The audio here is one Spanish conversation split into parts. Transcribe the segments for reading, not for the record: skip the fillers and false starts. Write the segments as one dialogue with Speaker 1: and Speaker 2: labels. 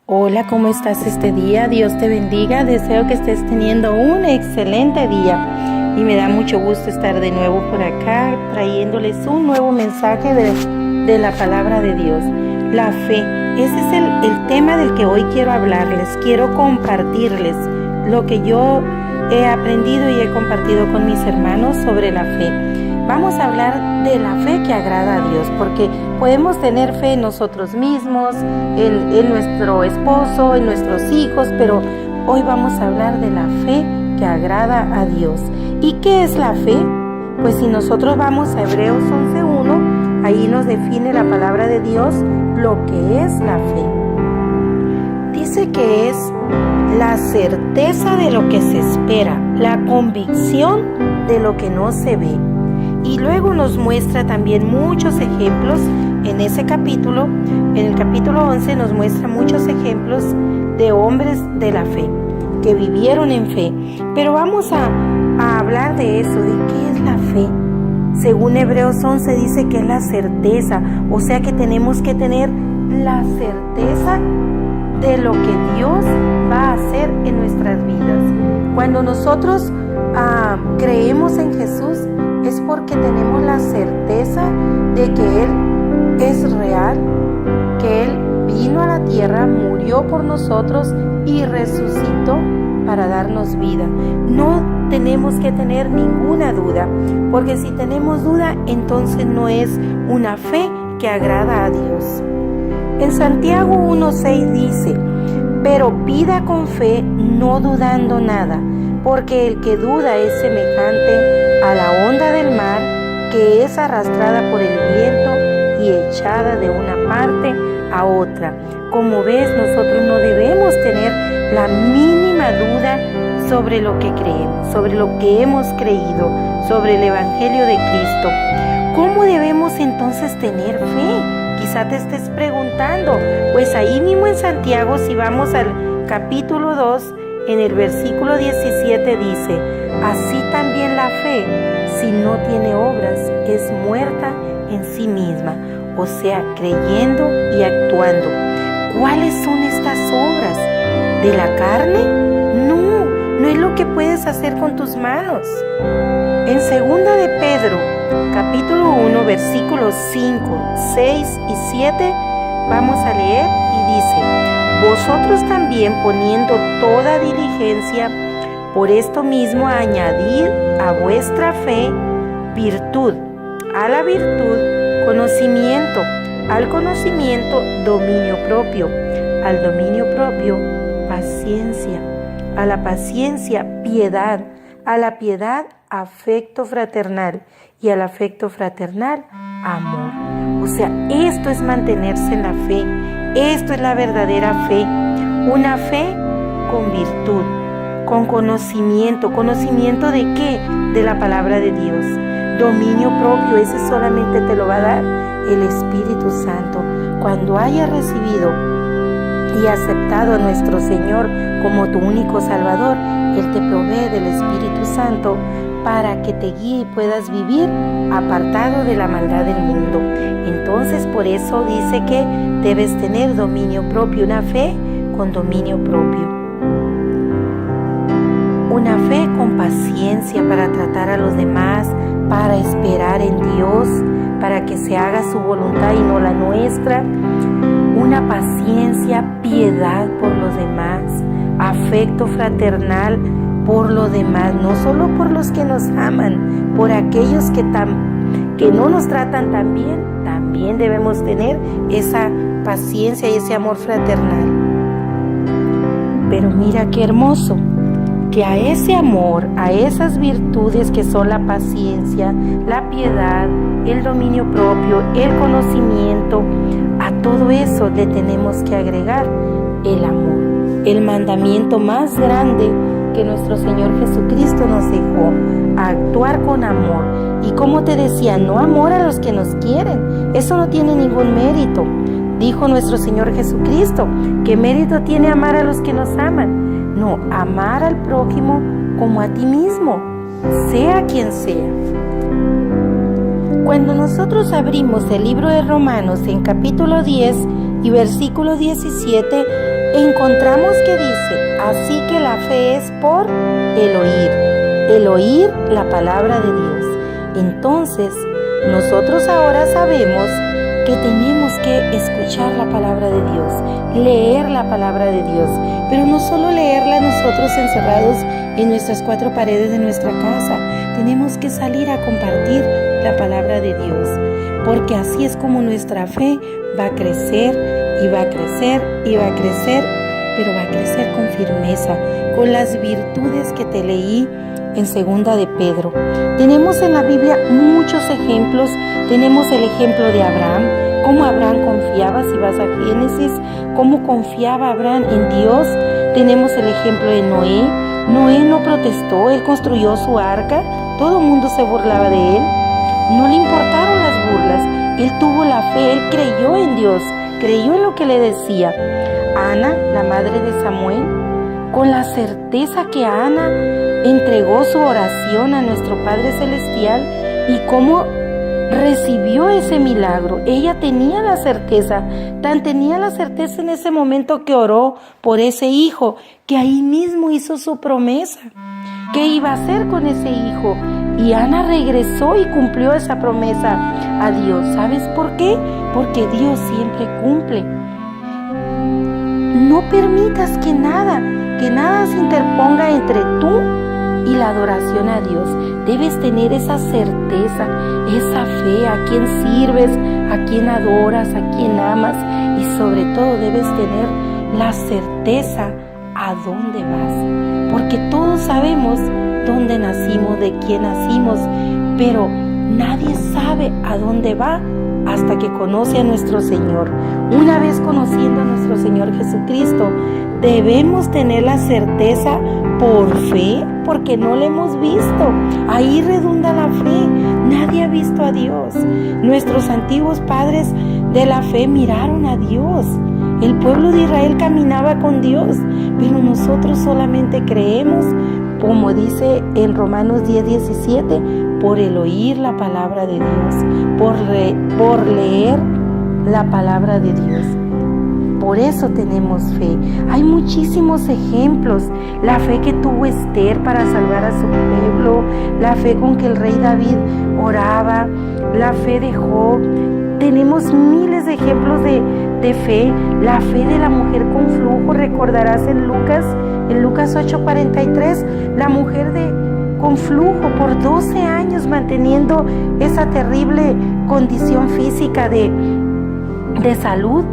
Speaker 1: Hola, ¿cómo estás este día? Dios te bendiga. Deseo que estés teniendo un excelente día. Y me da mucho gusto estar de nuevo por acá, trayéndoles un nuevo mensaje de la palabra de Dios. La fe. Ese es el tema del que hoy quiero hablarles. Quiero compartirles lo que yo he aprendido y he compartido con mis hermanos sobre la fe. Vamos a hablar de la fe que agrada a Dios, porque podemos tener fe en nosotros mismos, en nuestro esposo, en nuestros hijos, pero hoy vamos a hablar de la fe que agrada a Dios. ¿Y qué es la fe? Pues si nosotros vamos a Hebreos 11:1, ahí nos define la palabra de Dios lo que es la fe. Dice que es la certeza de lo que se espera, la convicción de lo que no se ve. Y luego nos muestra también muchos ejemplos en ese capítulo. En el capítulo 11 nos muestra muchos ejemplos de hombres de la fe, que vivieron en fe. Pero vamos a hablar de eso, de qué es la fe. Según Hebreos 11 dice que es la certeza, o sea que tenemos que tener la certeza de lo que Dios va a hacer en nuestras vidas. Cuando nosotros creemos en Jesús, es porque tenemos la certeza de que Él es real, que Él vino a la tierra, murió por nosotros y resucitó para darnos vida. No tenemos que tener ninguna duda, porque si tenemos duda, entonces no es una fe que agrada a Dios. En Santiago 1:6 dice: pero pida con fe, no dudando nada, porque el que duda es semejante a la onda del mar, que es arrastrada por el viento y echada de una parte a otra. Como ves, nosotros no debemos tener la mínima duda sobre lo que creemos, sobre lo que hemos creído, sobre el Evangelio de Cristo. ¿Cómo debemos entonces tener fe? Quizá te estés preguntando. Pues ahí mismo en Santiago, si vamos al capítulo 2, en el versículo 17 dice: así también la fe, si no tiene obras, es muerta en sí misma, o sea, creyendo y actuando. ¿Cuáles son estas obras? ¿De la carne? No es lo que puedes hacer con tus manos. En 2 de Pedro, capítulo 1, versículos 5, 6 y 7, vamos a leer y dice: vosotros también, poniendo toda diligencia, por esto mismo añadid a vuestra fe virtud, a la virtud conocimiento, al conocimiento dominio propio, al dominio propio paciencia, a la paciencia piedad, a la piedad afecto fraternal y al afecto fraternal amor. O sea, esto es mantenerse en la fe, esto es la verdadera fe, una fe con virtud, con conocimiento. ¿Conocimiento de qué? De la palabra de Dios. Dominio propio, ese solamente te lo va a dar el Espíritu Santo. Cuando hayas recibido y aceptado a nuestro Señor como tu único Salvador, Él te provee del Espíritu Santo para que te guíe y puedas vivir apartado de la maldad del mundo. Entonces, por eso dice que debes tener dominio propio, una fe con dominio propio. Una fe con paciencia para tratar a los demás, para esperar en Dios, para que se haga su voluntad y no la nuestra. Una paciencia, piedad por los demás, afecto fraternal por los demás, no solo por los que nos aman, por aquellos que no nos tratan tan bien, también debemos tener esa paciencia y ese amor fraternal. Pero mira qué hermoso, que a ese amor, a esas virtudes que son la paciencia, la piedad, el dominio propio, el conocimiento, a todo eso le tenemos que agregar el amor, el mandamiento más grande que nuestro Señor Jesucristo nos dejó, a actuar con amor. Y como te decía, no amor a los que nos quieren, eso no tiene ningún mérito. Dijo nuestro Señor Jesucristo, ¿qué mérito tiene amar a los que nos aman? No, amar al prójimo como a ti mismo, sea quien sea. Cuando nosotros abrimos el libro de Romanos en capítulo 10, Y versículo 17 encontramos que dice: así que la fe es por el oír la palabra de Dios. Entonces, nosotros ahora sabemos que tenemos que escuchar la palabra de Dios, leer la palabra de Dios, pero no solo leerla nosotros encerrados en nuestras cuatro paredes de nuestra casa. Tenemos que salir a compartir la palabra de Dios, porque así es como nuestra fe va a crecer y va a crecer y va a crecer, pero va a crecer con firmeza, con las virtudes que te leí en segunda de Pedro. Tenemos en la Biblia muchos ejemplos. Tenemos el ejemplo de Abraham, cómo Abraham confiaba, si vas a Génesis, cómo confiaba Abraham en Dios. Tenemos el ejemplo de Noé. Noé no protestó, él construyó su arca, todo el mundo se burlaba de él, no le importaron las burlas, él tuvo la fe, él creyó en Dios, creyó en lo que le decía. Ana, la madre de Samuel, con la certeza que Ana entregó su oración a nuestro Padre Celestial y cómo recibió ese milagro. Ella tenía la certeza, tan tenía la certeza en ese momento que oró por ese hijo, que ahí mismo hizo su promesa. ¿Qué iba a hacer con ese hijo? Y Ana regresó y cumplió esa promesa a Dios. ¿Sabes por qué? Porque Dios siempre cumple. No permitas que nada se interponga entre tú y la adoración a Dios. Debes tener esa certeza, esa fe, a quién sirves, a quién adoras, a quién amas, y sobre todo debes tener la certeza a dónde vas, porque todos sabemos dónde nacimos, de quién nacimos, pero nadie sabe a dónde va hasta que conoce a nuestro Señor. Una vez conociendo a nuestro Señor Jesucristo, debemos tener la certeza por fe, porque no le hemos visto. Ahí redunda la fe. Nadie ha visto a Dios. Nuestros antiguos padres de la fe miraron a Dios. El pueblo de Israel caminaba con Dios, pero nosotros solamente creemos, como dice en Romanos 10:17, por el oír la palabra de Dios, por leer la palabra de Dios. Por eso tenemos fe. Hay muchísimos ejemplos. La fe que tuvo Esther para salvar a su pueblo, la fe con que el rey David oraba, la fe de Job. Tenemos miles de ejemplos de fe. La fe de la mujer con flujo. Recordarás en Lucas 8:43, la mujer con flujo por 12 años manteniendo esa terrible condición física de salud.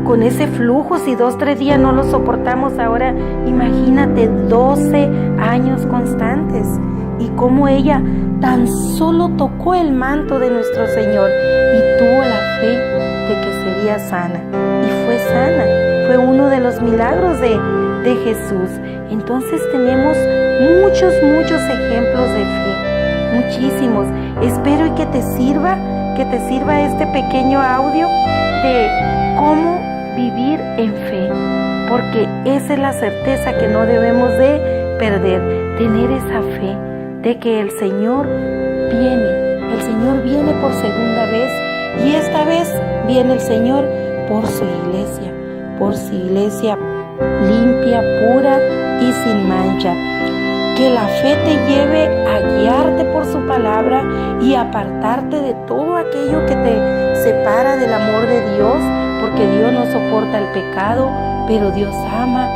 Speaker 1: Con ese flujo, si 2-3 días no lo soportamos, ahora imagínate 12 años constantes. Y cómo ella tan solo tocó el manto de nuestro Señor y tuvo la fe de que sería sana. Y fue sana. Fue uno de los milagros de Jesús. Entonces tenemos muchos ejemplos de fe. Muchísimos. Espero y que te sirva este pequeño audio de cómo vivir en fe, porque esa es la certeza que no debemos de perder, tener esa fe de que el Señor viene por segunda vez, y esta vez viene el Señor por su iglesia limpia, pura y sin mancha. Que la fe te lleve a guiarte por su palabra y apartarte de todo aquello que te separa del amor de Dios, porque Dios no soporta el pecado, pero Dios ama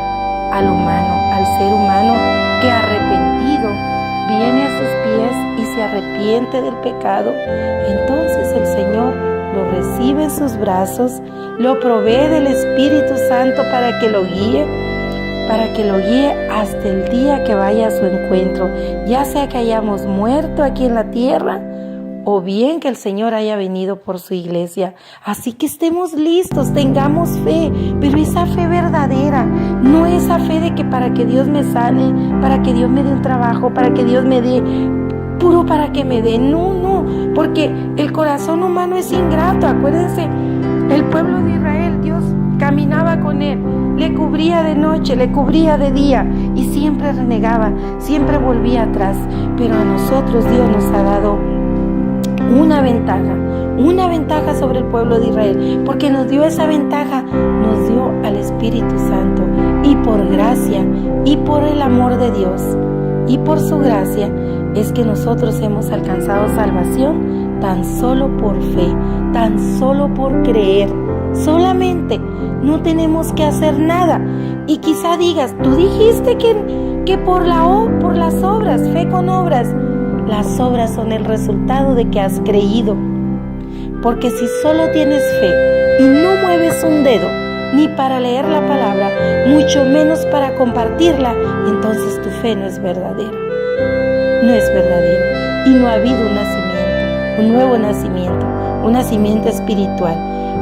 Speaker 1: al humano, al ser humano que arrepentido viene a sus pies y se arrepiente del pecado. Entonces el Señor lo recibe en sus brazos, lo provee del Espíritu Santo para que lo guíe hasta el día que vaya a su encuentro, ya sea que hayamos muerto aquí en la tierra o bien que el Señor haya venido por su iglesia. Así que estemos listos, tengamos fe, pero esa fe verdadera, no esa fe de que para que Dios me sane, para que Dios me dé un trabajo, para que Dios me dé, puro para que me dé. No, porque el corazón humano es ingrato. Acuérdense, el pueblo de Israel, Dios caminaba con él, le cubría de noche, le cubría de día y siempre renegaba, siempre volvía atrás. Pero a nosotros Dios nos ha dado una ventaja, una ventaja sobre el pueblo de Israel, porque nos dio esa ventaja, nos dio al Espíritu Santo, y por gracia y por el amor de Dios y por su gracia es que nosotros hemos alcanzado salvación tan solo por fe, tan solo por creer. Solamente, no tenemos que hacer nada. Y quizá digas, tú dijiste que por las obras, fe con obras. Las obras son el resultado de que has creído. Porque si solo tienes fe y no mueves un dedo, ni para leer la palabra, mucho menos para compartirla, entonces tu fe no es verdadera. No es verdadera. Y no ha habido un nacimiento, un nuevo nacimiento, un nacimiento espiritual.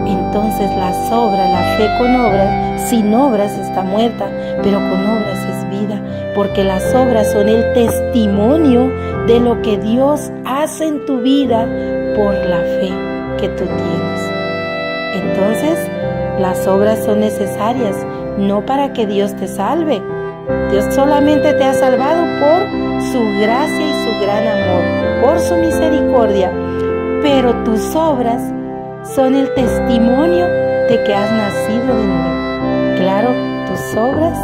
Speaker 1: Entonces las obras, la fe con obras, sin obras está muerta, pero con obras es vida, porque las obras son el testimonio de lo que Dios hace en tu vida por la fe que tú tienes. Entonces, las obras son necesarias, no para que Dios te salve. Dios solamente te ha salvado por su gracia y su gran amor, por su misericordia, pero tus obras son el testimonio de que has nacido de nuevo. Claro, tus obras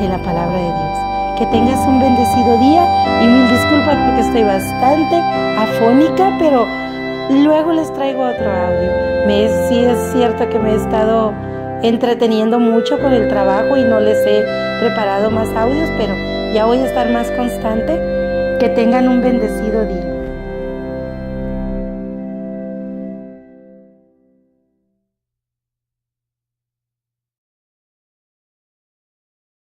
Speaker 1: en la palabra de Dios. Que tengas un bendecido día y mil disculpas porque estoy bastante afónica, pero luego les traigo otro audio. Sí es cierto que me he estado entreteniendo mucho con el trabajo y no les he preparado más audios, pero ya voy a estar más constante. Que tengan un bendecido día.